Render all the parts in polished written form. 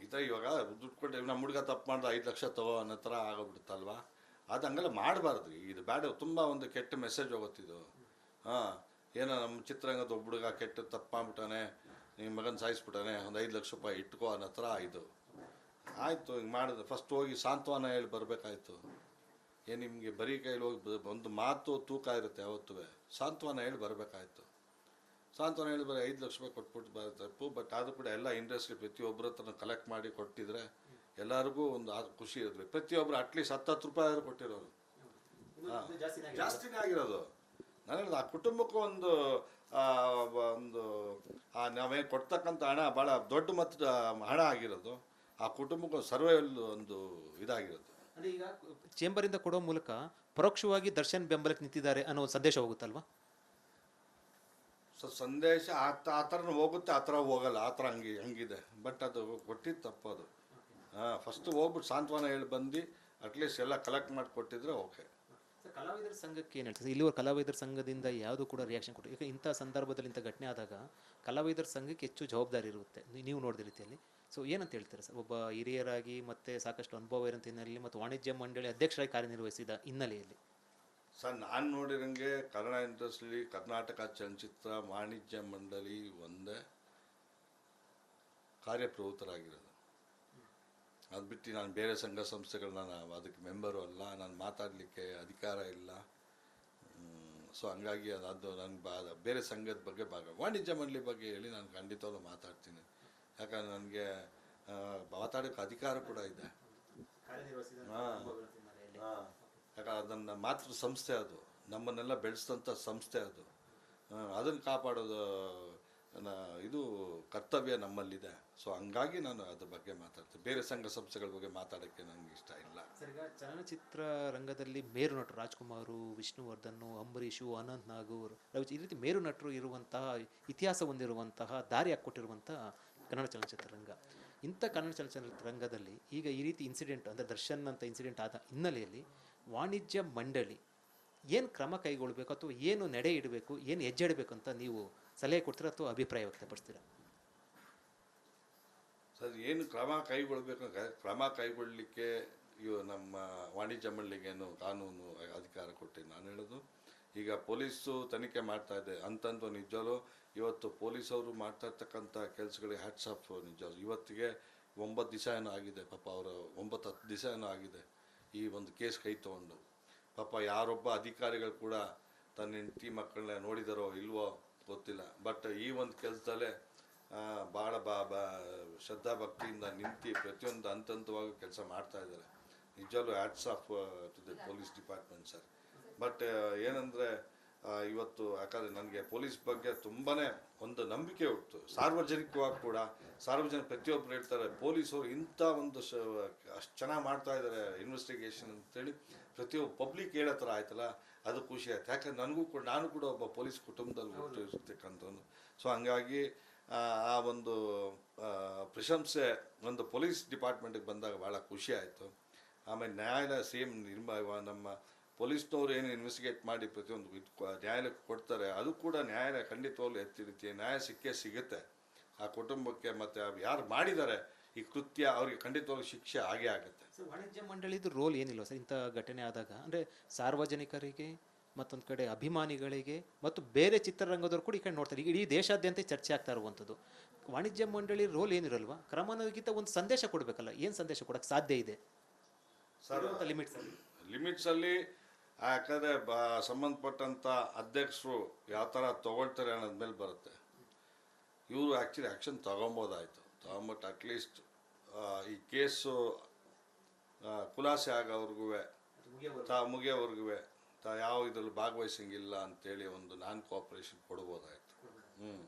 ಈ ಥರ ಇವಾಗ ದುಡ್ಡು ಕೊಟ್ಟು ನಮ್ಮ ಹುಡುಗ ತಪ್ಪು ಮಾಡಿದ್ರೆ 5 ಲಕ್ಷ ತಗೋ ಅನ್ನೋ ಥರ ಆಗೋಗ್ಬಿಡುತ್ತಲ್ವಾ. ಅದು ಹಂಗೆಲ್ಲ ಮಾಡಬಾರ್ದು. ಇದು ಬ್ಯಾಡ, ತುಂಬ ಒಂದು ಕೆಟ್ಟ ಮೆಸೇಜ್ ಹೋಗುತ್ತಿದ್ದು. ಹಾಂ, ಏನೋ ನಮ್ಮ ಚಿತ್ರರಂಗದ ಒಬ್ಬ ಹುಡುಗ ಕೆಟ್ಟ ತಪ್ಪು ಮಾಡ್ಬಿಟ್ಟಾನೆ, ನಿಮ್ಮ ಮಗನ ಸಾಯಿಸ್ಬಿಟ್ಟಾನೆ, ಒಂದು 5 ಲಕ್ಷ ರೂಪಾಯಿ ಇಟ್ಕೋ ಅನ್ನೋ ಥರ ಇದು ಆಯಿತು. ಹಿಂಗೆ ಮಾಡಿದ್ರೆ ಫಸ್ಟ್ ಹೋಗಿ ಸಾಂತ್ವನ ಹೇಳಿ ಬರಬೇಕಾಯ್ತು. ಏನು ನಿಮಗೆ ಬರೀ ಕೈಲಿ ಹೋಗಿ ಒಂದು ಮಾತು ತೂಕ ಇರುತ್ತೆ ಯಾವತ್ತೂ. ಸಾಂತ್ವನ ಹೇಳಿ ಬರಬೇಕಾಯ್ತು. ಸಾಂತ್ವನ ಹೇಳಿ ಬರೀ 5 ಲಕ್ಷ ರೂಪಾಯಿ ಕೊಟ್ಬಿಟ್ಟು ಬರೋ ತಪ್ಪು. ಬಟ್ ಅದು ಕೂಡ ಎಲ್ಲ ಇಂಡಸ್ಟ್ರಿ ಪ್ರತಿಯೊಬ್ಬರ ಹತ್ರ ಕಲೆಕ್ಟ್ ಮಾಡಿ ಕೊಟ್ಟಿದ್ರೆ ಎಲ್ಲರಿಗೂ ಒಂದು ಖುಷಿ ಇರುತ್ತೆ. ಪ್ರತಿಯೊಬ್ಬರು ಅಟ್ಲೀಸ್ಟ್ 10 ರೂಪಾಯಿ ಆದರೂ ಕೊಟ್ಟಿರೋರು. ಹಾಂ, ಜಾಸ್ತಿನೇ ಆಗಿರೋದು. ನಾನು ಹೇಳಿದ ಆ ಕುಟುಂಬಕ್ಕೂ ಒಂದು ಒಂದು ನಾವೇನು ಕೊಡ್ತಕ್ಕಂಥ ಹಣ ಭಾಳ ದೊಡ್ಡ ಮೊತ್ತದ ಹಣ ಆಗಿರೋದು. ಆ ಕುಟುಂಬಕ್ಕೂ ಸರ್ವೈವಲ್ ಒಂದು ಇದಾಗಿರೋದು. ಅಂದರೆ ಈಗ ಚೇಂಬರಿಂದ ಕೊಡೋ ಮೂಲಕ ಪರೋಕ್ಷವಾಗಿ ದರ್ಶನ್ ಬೆಂಬಲಕ್ಕೆ ನಿಂತಿದ್ದಾರೆ ಅನ್ನೋ ಒಂದು ಸಂದೇಶ ಹೋಗುತ್ತಲ್ವಾ? ಸಂದೇಶ ಆ ಥರನೂ ಹೋಗುತ್ತೆ, ಆ ಥರ ಹೋಗಲ್ಲ. ಆ ಥರ ಹಂಗಿದೆ. ಬಟ್ ಅದು ಕೊಟ್ಟಿದ್ದು ತಪ್ಪದು. ಹಾಂ, ಫಸ್ಟು ಹೋಗ್ಬಿಟ್ಟು ಸಾಂತ್ವನ ಹೇಳಿ ಬಂದು ಅಟ್ಲೀಸ್ಟ್ ಎಲ್ಲ ಕಲೆಕ್ಟ್ ಮಾಡಿ ಕೊಟ್ಟಿದ್ರೆ ಓಕೆ. ಕಲಾವಿದರ ಸಂಘಕ್ಕೆ ಏನು ಹೇಳ್ತಾರೆ? ಇಲ್ಲಿವರೆಗೆ ಕಲಾವಿದರ ಸಂಘದಿಂದ ಯಾವುದು ಕೂಡ ರಿಯಾಕ್ಷನ್ ಕೊಟ್ಟು, ಈಗ ಇಂಥ ಸಂದರ್ಭದಲ್ಲಿ ಇಂಥ ಘಟನೆ ಆದಾಗ ಕಲಾವಿದರ ಸಂಘಕ್ಕೆ ಹೆಚ್ಚು ಜವಾಬ್ದಾರಿ ಇರುತ್ತೆ, ನೀವು ನೋಡಿದ ರೀತಿಯಲ್ಲಿ. ಸೊ ಏನಂತ ಹೇಳ್ತಾರೆ ಸರ್, ಒಬ್ಬ ಹಿರಿಯರಾಗಿ ಮತ್ತು ಸಾಕಷ್ಟು ಅನುಭವ ಇರೋಂಥ ಹಿನ್ನೆಲೆಯಲ್ಲಿ ಮತ್ತು ವಾಣಿಜ್ಯ ಮಂಡಳಿ ಅಧ್ಯಕ್ಷರಾಗಿ ಕಾರ್ಯನಿರ್ವಹಿಸಿದ ಹಿನ್ನೆಲೆಯಲ್ಲಿ? ಸರ್, ನಾನು ನೋಡಿರಂಗೆ ಕನ್ನಡ ಇಂಡಸ್ಟ್ರಿ, ಕರ್ನಾಟಕ ಚಲನಚಿತ್ರ ವಾಣಿಜ್ಯ ಮಂಡಳಿ ಒಂದೇ ಕಾರ್ಯಪ್ರವೃತ್ತರಾಗಿರೋದು. ಅದು ಬಿಟ್ಟು ನಾನು ಬೇರೆ ಸಂಘ ಸಂಸ್ಥೆಗಳು ನಾನು ಅದಕ್ಕೆ ಮೆಂಬರು ಅಲ್ಲ, ನಾನು ಮಾತಾಡಲಿಕ್ಕೆ ಅಧಿಕಾರ ಇಲ್ಲ. ಸೊ ಹಂಗಾಗಿ ಅದು ನನಗೆ ಬೇರೆ ಸಂಘದ ಬಗ್ಗೆ ವಾಣಿಜ್ಯ ಮಂಡಳಿ ಬಗ್ಗೆ ಹೇಳಿ ನಾನು ಖಂಡಿತವಾಗ್ಲೂ ಮಾತಾಡ್ತೀನಿ. ಯಾಕಂದರೆ ನನಗೆ ಮಾತಾಡೋಕ್ಕೆ ಅಧಿಕಾರ ಕೂಡ ಇದೆ. ಹಾಂ, ಯಾಕಂದ್ರೆ ಅದನ್ನು ಮಾತೃ ಸಂಸ್ಥೆ, ಅದು ನಮ್ಮನ್ನೆಲ್ಲ ಬೆಳೆಸಿದಂಥ ಸಂಸ್ಥೆ. ಅದು ಅದನ್ನು ಕಾಪಾಡೋದು ಇದು ಕರ್ತವ್ಯ ನಮ್ಮಲ್ಲಿದೆ. ಸೊ ಹಂಗಾಗಿ ನಾನು ಅದ್ರ ಬಗ್ಗೆ ಮಾತಾಡ್ತೀನಿ. ಬೇರೆ ಸಂಘ ಸಂಸ್ಥೆಗಳ ಬಗ್ಗೆ ಮಾತಾಡೋಕ್ಕೆ ನನಗೆ ಇಷ್ಟ ಇಲ್ಲ. ಸರ್, ಈಗ ಚಲನಚಿತ್ರ ರಂಗದಲ್ಲಿ ಮೇರು ನಟರು ರಾಜ್ಕುಮಾರು, ವಿಷ್ಣುವರ್ಧನ್, ಅಂಬರೀಷು, ಅನಂತ್ ನಾಗೂರ್, ರವಿಚ್ ಈ ರೀತಿ ಮೇರು ನಟರು ಇರುವಂತಹ ಇತಿಹಾಸ ಹೊಂದಿರುವಂತಹ ದಾರಿ ಹಾಕ್ಕೊಟ್ಟಿರುವಂತಹ ಕನ್ನಡ ಚಲನಚಿತ್ರ ರಂಗ. ಇಂಥ ಕನ್ನಡ ಚಲನಚಿತ್ರ ರಂಗದಲ್ಲಿ ಈಗ ಈ ರೀತಿ ಇನ್ಸಿಡೆಂಟ್ ಅಂದರೆ ದರ್ಶನ್ ಅಂತ ಇನ್ಸಿಡೆಂಟ್ ಆದ ಹಿನ್ನೆಲೆಯಲ್ಲಿ ವಾಣಿಜ್ಯ ಮಂಡಳಿ ಏನು ಕ್ರಮ ಕೈಗೊಳ್ಳಬೇಕು ಅಥವಾ ಏನು ನಡೆ ಇಡಬೇಕು, ಏನು ಹೆಜ್ಜೆ ಇಡಬೇಕು ಅಂತ ನೀವು ಸಲಹೆ ಕೊಡ್ತೀರಾ ಅಥವಾ ಅಭಿಪ್ರಾಯ ವ್ಯಕ್ತಪಡಿಸ್ತೀರಾ? ಸರ್, ಏನು ಕ್ರಮ ಕೈಗೊಳ್ಳಲಿಕ್ಕೆ ನಮ್ಮ ವಾಣಿಜ್ಯ ಮಂಡಳಿಗೇನು ಕಾನೂನು ಅಧಿಕಾರ ಕೊಟ್ಟು ನಾನು ಹೇಳೋದು. ಈಗ ಪೊಲೀಸು ತನಿಖೆ ಮಾಡ್ತಾ ಇದೆ ಅಂತಂದು ನಿಜವೂ ಇವತ್ತು ಪೊಲೀಸವರು ಮಾಡ್ತಾ ಇರ್ತಕ್ಕಂಥ ಕೆಲಸಗಳಿಗೆ ಹ್ಯಾಟ್ಸ್ ಆಫ್. ನಿಜ ಇವತ್ತಿಗೆ 9 ದಿವಸ ಏನೋ ಆಗಿದೆ ಪಾಪ, ಅವರು 9-10 ದಿವಸ ಏನೋ ಆಗಿದೆ ಈ ಒಂದು ಕೇಸ್ ಕೈ ತೊಗೊಂಡು. ಪಾಪ ಯಾರೊಬ್ಬ ಅಧಿಕಾರಿಗಳು ಕೂಡ ತನ್ನ ಹೆಂಡತಿ ಮಕ್ಕಳನ್ನ ನೋಡಿದಾರೋ ಇಲ್ವೋ ಗೊತ್ತಿಲ್ಲ. ಬಟ್ ಈ ಒಂದು ಕೆಲಸದಲ್ಲೇ ಭಾಳ ಶ್ರದ್ಧಾ ಭಕ್ತಿಯಿಂದ ನಿಂತು ಪ್ರತಿಯೊಂದು ಹಂತವಾಗಿ ಕೆಲಸ ಮಾಡ್ತಾ ಇದ್ದಾರೆ. ನಿಜವೂ hats off to the police department sir. But ಏನಂದರೆ ಇವತ್ತು ಯಾಕಂದರೆ ನನಗೆ ಪೊಲೀಸ್ ಬಗ್ಗೆ ತುಂಬಾ ಒಂದು ನಂಬಿಕೆ ಉಂಟು. ಸಾರ್ವಜನಿಕವಾಗಿ ಕೂಡ ಪ್ರತಿಯೊಬ್ಬರು ಹೇಳ್ತಾರೆ ಪೊಲೀಸರು ಇಂಥ ಒಂದು ಅಷ್ಟು ಚೆನ್ನಾಗಿ ಮಾಡ್ತಾ ಇದ್ದಾರೆ ಇನ್ವೆಸ್ಟಿಗೇಷನ್ ಅಂತೇಳಿ ಪ್ರತಿಯೊಬ್ಬ ಪಬ್ಲಿಕ್ ಹೇಳೋ ಥರ ಆಯ್ತಲ್ಲ, ಅದು ಖುಷಿ ಆಯ್ತು. ಯಾಕಂದ್ರೆ ನಾನು ಕೂಡ ಒಬ್ಬ ಪೊಲೀಸ್ ಕುಟುಂಬದಲ್ಲಿ ಹುಟ್ಟಿರ್ತಕ್ಕಂಥವ್ನು. ಸೊ ಹಂಗಾಗಿ ಆ ಒಂದು ಪ್ರಶಂಸೆ ಒಂದು ಪೊಲೀಸ್ ಡಿಪಾರ್ಟ್ಮೆಂಟಿಗೆ ಬಂದಾಗ ಭಾಳ ಖುಷಿ ಆಯಿತು. ಆಮೇಲೆ ನ್ಯಾಯಾಲಯ ಸೇಮ್ ನಮ್ಮ ಪೊಲೀಸ್ನವ್ರು ಏನು ಇನ್ವೆಸ್ಟಿಗೇಟ್ ಮಾಡಿ ಪ್ರತಿಯೊಂದು ನ್ಯಾಯಾಲಯಕ್ಕೆ ಕೊಡ್ತಾರೆ, ಅದು ಕೂಡ ನ್ಯಾಯಾಲಯ ಖಂಡಿತವಾಗ್ಲೂ ಎತ್ತಿ ರೀತಿಯ ನ್ಯಾಯ ಸಿಗುತ್ತೆ ಆ ಕುಟುಂಬಕ್ಕೆ. ಮತ್ತು ಯಾರು ಮಾಡಿದ್ದಾರೆ ಈ ಕೃತ್ಯ ಅವ್ರಿಗೆ ಖಂಡಿತವಾಗ್ಲೂ ಶಿಕ್ಷೆ ಆಗೇ ಆಗುತ್ತೆ. ಸೊ ವಾಣಿಜ್ಯ ಮಂಡಳಿದು ರೋಲ್ ಏನಿಲ್ಲ ಸರ್ ಇಂಥ ಘಟನೆ ಆದಾಗ? ಅಂದರೆ ಸಾರ್ವಜನಿಕರಿಗೆ ಮತ್ತೊಂದು ಕಡೆ ಅಭಿಮಾನಿಗಳಿಗೆ ಮತ್ತು ಬೇರೆ ಚಿತ್ರರಂಗದವ್ರು ಕೂಡ ಈ ಕಡೆ ನೋಡ್ತಾರೆ. ಈಗ ಇಡೀ ದೇಶಾದ್ಯಂತ ಚರ್ಚೆ ಆಗ್ತಾ ಇರುವಂಥದ್ದು. ವಾಣಿಜ್ಯ ಮಂಡಳಿ ರೋಲ್ ಏನಿರಲ್ವಾ? ಕ್ರಮನಗಿಂತ ಒಂದು ಸಂದೇಶ ಕೊಡಬೇಕಲ್ಲ, ಏನು ಸಂದೇಶ ಕೊಡೋಕ್ಕೆ ಸಾಧ್ಯ ಇದೆ ಸರ್? ಲಿಮಿಟ್ಸಲ್ಲಿ ಯಾಕಂದರೆ ಸಂಬಂಧಪಟ್ಟಂಥ ಅಧ್ಯಕ್ಷರು ಯಾವ ಥರ ತೊಗೊಳ್ತಾರೆ ಅನ್ನೋದ ಮೇಲೆ ಬರುತ್ತೆ. ಇವರು ಆ್ಯಕ್ಚುಲಿ ಆ್ಯಕ್ಷನ್ ತೊಗೊಬೋದಾಯಿತು. ತೊಗೊಂಬಿಟ್ಟು ಅಟ್ಲೀಸ್ಟ್ ಈ ಕೇಸು ಖುಲಾಸೆ ಆಗೋವ್ರಿಗೂ ಮುಗಿಯೋವರೆಗೂ ಯಾವ ಇದರಲ್ಲಿ ಭಾಗವಹಿಸಂಗಿಲ್ಲ ಅಂತೇಳಿ ಒಂದು ನಾನ್ ಕೋಆಪ್ರೇಷನ್ ಕೊಡ್ಬೋದಾಯಿತು.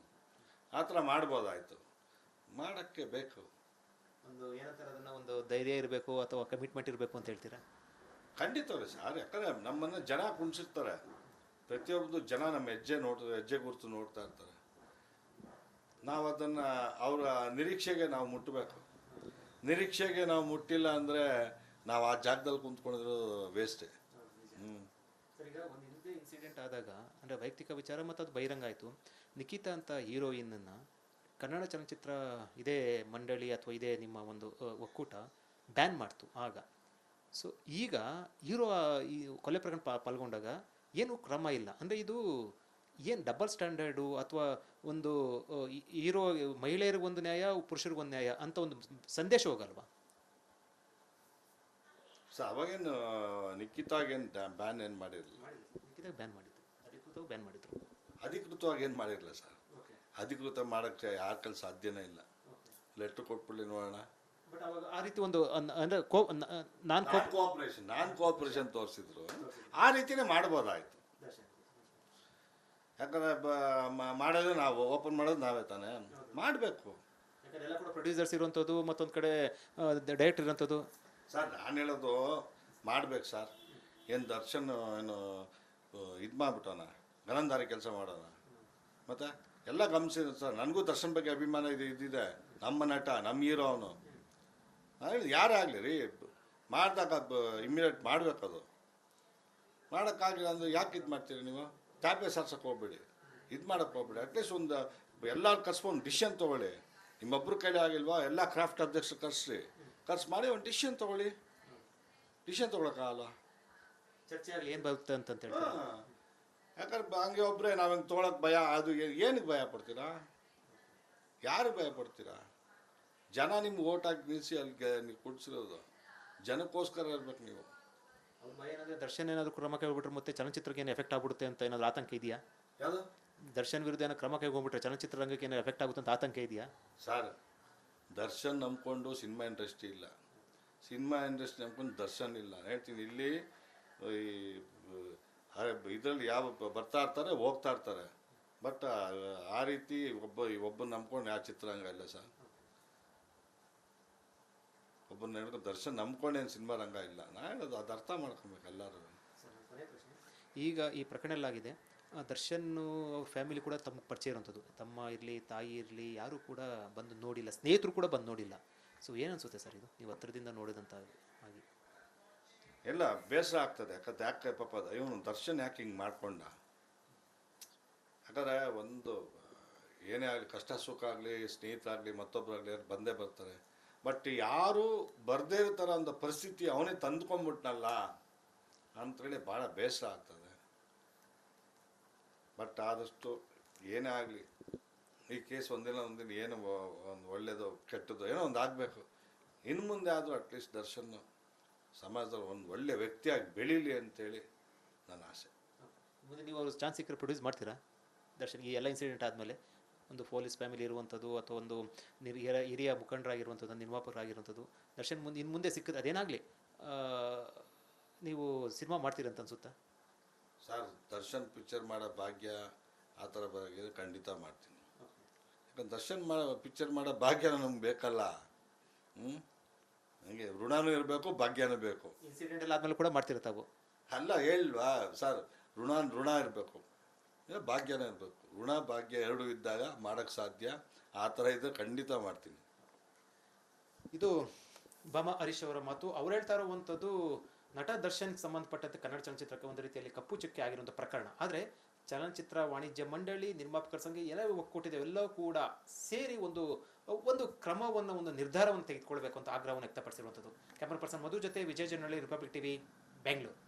ಆ ಥರ ಮಾಡ್ಬೋದಾಯಿತು. ಮಾಡೋಕ್ಕೆ ಬೇಕು ಒಂದು ಏನಂತಾರೆ ಅದನ್ನು, ಒಂದು ಧೈರ್ಯ ಇರಬೇಕು ಅಥವಾ ಕಮಿಟ್ಮೆಂಟ್ ಇರಬೇಕು ಅಂತ ಹೇಳ್ತೀರಾ? ಖಂಡಿತವೇ ಸರ್. ಯಾಕಂದರೆ ನಮ್ಮನ್ನು ಜನ ಕುಣಿಸಿರ್ತಾರೆ. ಪ್ರತಿಯೊಬ್ಬರು ಜನ ನಮ್ಮ ಹೆಜ್ಜೆ ಗುರುತು ನೋಡ್ತಾ ಇರ್ತಾರೆ. ನಾವು ಅದನ್ನು ಅವರ ನಿರೀಕ್ಷೆಗೆ ನಾವು ಮುಟ್ಟಬೇಕು. ನಿರೀಕ್ಷೆಗೆ ನಾವು ಮುಟ್ಟಿಲ್ಲ ಅಂದರೆ ನಾವು ಆ ಜಾಗದಲ್ಲಿ ಕುಂತ್ಕೊಂಡಿರೋ ವೇಸ್ಟೇ. ಸರ್, ಈಗ ಒಂದು ಇನ್ಸಿಡೆಂಟ್ ಆದಾಗ ಅಂದರೆ ವೈಯಕ್ತಿಕ ವಿಚಾರ ಮತ್ತು ಅದು ಬಹಿರಂಗ ಆಯಿತು. ನಿಖಿತಾ ಅಂತ ಹೀರೋಯಿನನ್ನು ಕನ್ನಡ ಚಲನಚಿತ್ರ ಇದೇ ಮಂಡಳಿ ಅಥವಾ ಇದೇ ನಿಮ್ಮ ಒಂದು ಒಕ್ಕೂಟ ಬ್ಯಾನ್ ಮಾಡ್ತು ಆಗ. ಸೊ ಈಗ ಹೀರೋ ಈ ಕೊಲೆ ಪ್ರಕರಣ ಪಾಲ್ಗೊಂಡಾಗ ಏನು ಕ್ರಮ ಇಲ್ಲ ಅಂದರೆ ಇದು ಏನು ಡಬಲ್ ಸ್ಟ್ಯಾಂಡರ್ಡು ಅಥವಾ ಒಂದು ಹೀರೋ ಮಹಿಳೆಯರಿಗೊಂದು ನ್ಯಾಯ ಪುರುಷರಿಗೊಂದು ನ್ಯಾಯ ಅಂತ ಒಂದು ಸಂದೇಶ ಹೋಗಲ್ವಾ? ಸೊ ಅವಾಗೇನು ನಿಖಿತಾಗೇನು ಬ್ಯಾನ್ ಏನು ಮಾಡಿರಲಿಲ್ಲ. ನಿಖಿತಾಗ ಬ್ಯಾನ್ ಮಾಡಿದ್ರು, ಅಧಿಕೃತವಾಗಿ ಬ್ಯಾನ್ ಮಾಡಿದ್ರು. ಅಧಿಕೃತವಾಗಿ ಏನು ಮಾಡಿರಲಿಲ್ಲ ಸರ್. ಅಧಿಕೃತ ಮಾಡೋಕ್ಕೆ ಯಾರ ಕೈಲಿ ಸಾಧ್ಯನೇ ಇಲ್ಲ. ಲೆಟ್ರ್ ಕೊಟ್ಬಿಡ್ಲಿ ನೋಡೋಣ. ಬಟ್ ಅವಾಗ ಆ ರೀತಿ ಒಂದು ಅಂದರೆ ನಾನ್ ಕೋಆಪರೇಷನ್ ತೋರಿಸಿದ್ರು, ಆ ರೀತಿನೇ ಮಾಡ್ಬೋದಾಯ್ತು. ಯಾಕಂದ್ರೆ ಮಾಡೋದು ನಾವು, ಓಪನ್ ಮಾಡೋದು ನಾವೇ ತಾನೇ ಮಾಡಬೇಕು. ಎಲ್ಲ ಕೂಡ ಪ್ರೊಡ್ಯೂಸರ್ಸ್ ಇರುವಂಥದ್ದು, ಮತ್ತೊಂದು ಕಡೆ ಡೈರೆಕ್ಟರ್ ಇರೋಂಥದ್ದು. ಸರ್ ನಾನು ಹೇಳೋದು ಮಾಡ್ಬೇಕು ಸರ್. ಏನು ದರ್ಶನ್ ಏನು ಇದು ಮಾಡಿಬಿಟ್ಟೋಣ, ಗನಂದಾರಿ ಕೆಲಸ ಮಾಡೋಣ. ಮತ್ತು ಎಲ್ಲ ಗಮನಿಸಿದ್ರು ಸರ್. ನನಗೂ ದರ್ಶನ್ ಬಗ್ಗೆ ಅಭಿಮಾನ ಇದಿದೆ. ನಮ್ಮ ನಟ, ನಮ್ಮ ಹೀರೋ ಅವನು. ಯಾರೇ ಆಗಲಿ ರೀ, ಮಾಡಿದಾಗ ಇಮ್ಮಿಡಿಯೇಟ್ ಮಾಡಬೇಕದು. ಮಾಡೋಕ್ಕಾಗಲಿಲ್ಲ ಅಂದರೆ ಯಾಕೆ ಇದು ಮಾಡ್ತೀರಿ ನೀವು? ಟ್ಯಾಪೇ ಸರ್ಸಕ್ಕೆ ಹೋಗ್ಬೇಡಿ, ಇದು ಮಾಡೋಕ್ಕೆ ಹೋಗ್ಬೇಡಿ. ಅಟ್ಲೀಸ್ಟ್ ಒಂದು ಎಲ್ಲರೂ ಕರ್ಸ್ಕೊಂಡು ಡಿಸಿಷನ್ ತೊಗೊಳ್ಳಿ. ನಿಮ್ಮೊಬ್ಬರ ಕೈಲಿ ಆಗಿಲ್ವಾ, ಎಲ್ಲ ಕ್ರಾಫ್ಟ್ ಅಧ್ಯಕ್ಷರು ಕರ್ಸಿ ಮಾಡಿ ಒಂದು ಡಿಸಿಷನ್ ತೊಗೊಳ್ಳಿ. ಡಿಸಿಷನ್ ತೊಗೊಳಕ್ಕಾಗಲ್ಲ, ಚರ್ಚೆ ಆಗಲಿ ಏನು ಬರುತ್ತೆ ಅಂತ ಹೇಳಿ. ಯಾಕಂದ್ರೆ ಹಂಗೆ ಒಬ್ಬರೇ ನಾವು ಹಿಂಗೆ ತೊಗೊಳಕ್ಕೆ ಭಯ. ಅದು ಏನಕ್ಕೆ ಭಯ ಪಡ್ತೀರಾ? ಯಾರಿಗೆ ಭಯ ಪಡ್ತೀರಾ? ಜನ ನಿಮ್ಗೆ ಓಟ್ ಹಾಕಿ ನಿಲ್ಲಿಸಿ ಅಲ್ಲಿಗೆ ನೀವು ಕೊಡ್ಸಿರೋದು ಜನಕ್ಕೋಸ್ಕರ ಇರ್ಬೇಕು ನೀವು. ಏನಾದರೂ ದರ್ಶನ್ ಏನಾದರೂ ಕ್ರಮ ಕೈಗೊಂಡ್ಬಿಟ್ರೆ ಮತ್ತೆ ಚಲನಚಿತ್ರಕ್ಕೆ ಏನು ಎಫೆಕ್ಟ್ ಆಗ್ಬಿಡುತ್ತೆ ಅಂತ ಏನಾದರೂ ಆತಂಕ ಇದೆಯಾ? ಯಾವುದು? ದರ್ಶನ್ ವಿರುದ್ಧ ಏನೋ ಕ್ರಮ ಕೈಗೊಂಡ್ಬಿಟ್ರೆ ಚಲನಚಿತ್ರ ರಂಗಕ್ಕೆ ಏನೋ ಎಫೆಕ್ಟ್ ಆಗುತ್ತೆ ಅಂತ ಆತಂಕ ಇದೆಯಾ? ಸರ್, ದರ್ಶನ್ ನಂಬ್ಕೊಂಡು ಸಿನಿಮಾ ಇಂಡಸ್ಟ್ರಿ ಇಲ್ಲ, ಸಿನಿಮಾ ಇಂಡಸ್ಟ್ರಿ ನಂಬ್ಕೊಂಡು ದರ್ಶನ್ ಇಲ್ಲ. ಹೇಳ್ತೀನಿ, ಇಲ್ಲಿ ಇದರಲ್ಲಿ ಯಾವ ಬರ್ತಾ ಇರ್ತಾರೆ ಹೋಗ್ತಾ ಇರ್ತಾರೆ. ಬಟ್ ಆ ರೀತಿ ಒಬ್ಬನ ನಂಬ್ಕೊಂಡು ಯಾವ ಚಿತ್ರರಂಗ ಇಲ್ಲ ಸರ್. ಒಬ್ಬನ ಹೇಳ್ಕೊಂಡು ದರ್ಶನ್ ನಂಬ್ಕೊಂಡೇನು ಸಿನಿಮಾ ರಂಗ ಇಲ್ಲ. ನಾನು ಹೇಳೋದು ಅದು ಅರ್ಥ ಮಾಡ್ಕೊಬೇಕು ಎಲ್ಲರೂ. ಈಗ ಈ ಪ್ರಕರಣಲ್ಲಾಗಿದೆ, ದರ್ಶನ್ ಅವ್ರ ಫ್ಯಾಮಿಲಿ ಕೂಡ ತಮ್ಮ ಪರಿಚಯ ಇರೋಂಥದ್ದು, ತಮ್ಮ ಇರಲಿ ತಾಯಿ ಇರಲಿ ಯಾರೂ ಕೂಡ ಬಂದು ನೋಡಿಲ್ಲ, ಸ್ನೇಹಿತರು ಕೂಡ ಬಂದು ನೋಡಿಲ್ಲ. ಸೊ ಏನನ್ಸುತ್ತೆ ಸರ್ ಇದು ನೀವು ಹತ್ರದಿಂದ ನೋಡಿದಂಥ ಹಾಗೆ? ಎಲ್ಲ ಬೇಸರ ಆಗ್ತದೆ. ಯಾಕೆ ಪಾಪ ಇವನು ದರ್ಶನ್ ಯಾಕೆ ಹಿಂಗೆ ಮಾಡ್ಕೊಂಡ? ಯಾಕಂದರೆ ಒಂದು ಏನೇ ಆಗಲಿ, ಕಷ್ಟ ಸುಖ ಆಗಲಿ, ಸ್ನೇಹಿತರಾಗಲಿ ಮತ್ತೊಬ್ಬರಾಗಲಿ ಯಾರು ಬಂದೇ ಬರ್ತಾರೆ. ಬಟ್ ಯಾರು ಬರದೇ ಇರೋ ಒಂದು ಪರಿಸ್ಥಿತಿ ಅವನೇ ತಂದ್ಕೊಂಡ್ಬಿಟ್ನಲ್ಲ ಅಂಥೇಳಿ ಭಾಳ ಬೇಸರ ಆಗ್ತದೆ. ಬಟ್ ಆದಷ್ಟು ಏನೇ ಆಗಲಿ, ಈ ಕೇಸ್ ಒಂದಿನ ಏನು ಒಂದು ಒಳ್ಳೆಯದು ಕೆಟ್ಟದ್ದು ಏನೋ ಒಂದು ಆಗಬೇಕು. ಇನ್ನು ಮುಂದೆ ಆದರೂ ಅಟ್ಲೀಸ್ಟ್ ದರ್ಶನ್ ಸಮಾಜದಲ್ಲಿ ಒಂದು ಒಳ್ಳೆಯ ವ್ಯಕ್ತಿಯಾಗಿ ಬೆಳೀಲಿ ಅಂತೇಳಿ ನನ್ನ ಆಸೆ. ಮುಂದೆ ನೀವು ಅವ್ರ ಚಾನ್ಸ್ ಸಿಕ್ಕರೆ ಪ್ರೊಡ್ಯೂಸ್ ಮಾಡ್ತೀರಾ ದರ್ಶನ್? ಈ ಎಲ್ಲ ಇನ್ಸಿಡೆಂಟ್ ಆದಮೇಲೆ ಒಂದು ಪೊಲೀಸ್ ಫ್ಯಾಮಿಲಿ ಇರುವಂಥದ್ದು ಅಥವಾ ಒಂದು ಹಿರಿಯ ಮುಖಂಡರಾಗಿರುವಂಥದ್ದು, ನಿರ್ಮಾಪಕರಾಗಿರುವಂಥದ್ದು ದರ್ಶನ್ ಇನ್ನು ಮುಂದೆ ಸಿಕ್ಕಿದ್ರೆ ಅದೇನಾಗಲಿ ನೀವು ಸಿನಿಮಾ ಮಾಡ್ತೀರಂತ ಅನ್ಸುತ್ತಾ? ಸರ್, ದರ್ಶನ್ ಪಿಕ್ಚರ್ ಮಾಡೋ ಭಾಗ್ಯ ಆ ಥರ ಬಗ್ಗೆ ಖಂಡಿತ ಮಾಡ್ತೀನಿ. ಯಾಕಂದ್ರೆ ದರ್ಶನ್ ಪಿಕ್ಚರ್ ಮಾಡೋ ಭಾಗ್ಯ ನಮ್ಗೆ ಬೇಕಲ್ಲ. ನನಗೆ ಋಣನೂ ಇರಬೇಕು, ಭಾಗ್ಯನೂ ಬೇಕು. ಇನ್ಸಿಡೆಂಟ್ ಎಲ್ಲ ಆದಮೇಲೆ ಕೂಡ ಮಾಡ್ತಿರ್ತಾವು ಅಲ್ಲ ಹೇಳ್ವಾ ಸರ್, ಋಣ ಇರಬೇಕು, ಭಾಗ್ಯನೇ ಇರಬೇಕು. ಋಣ ಭಾಗ್ಯ ಎರಡೂ ಇದ್ದಾಗ ಮಾಡೋಕ್ಕೆ ಸಾಧ್ಯ. ಆ ಥರ ಇದ್ದರೆ ಖಂಡಿತ ಮಾಡ್ತೀನಿ. ಇದು ಬಾಮಾ ಹರೀಶ್ ಅವರ ಮಾತು. ಅವ್ರು ಹೇಳ್ತಾ ಇರುವಂಥದ್ದು ನಟ ದರ್ಶನ್ಗೆ ಸಂಬಂಧಪಟ್ಟಂತೆ ಕನ್ನಡ ಚಲನಚಿತ್ರಕ್ಕೆ ಒಂದು ರೀತಿಯಲ್ಲಿ ಕಪ್ಪು ಚುಕ್ಕೆ ಆಗಿರುವಂಥ ಪ್ರಕರಣ. ಆದರೆ ಚಲನಚಿತ್ರ ವಾಣಿಜ್ಯ ಮಂಡಳಿ, ನಿರ್ಮಾಪಕರ ಸಂಘ ಎಲ್ಲ ಒಕ್ಕೂಟಿದೆ, ಎಲ್ಲವೂ ಕೂಡ ಸೇರಿ ಒಂದು ಕ್ರಮವನ್ನು, ಒಂದು ನಿರ್ಧಾರವನ್ನು ತೆಗೆದುಕೊಳ್ಬೇಕು ಅಂತ ಆಗ್ರಹವನ್ನು ವ್ಯಕ್ತಪಡಿಸಿರುವಂಥದ್ದು. ಕ್ಯಾಮರಾ ಪರ್ಸನ್ ಮಧು ಜೊತೆ ವಿಜಯ್ ಜನಹಳ್ಳಿ, ರಿಪಬ್ಲಿಕ್ ಟಿವಿ, ಬೆಂಗಳೂರು.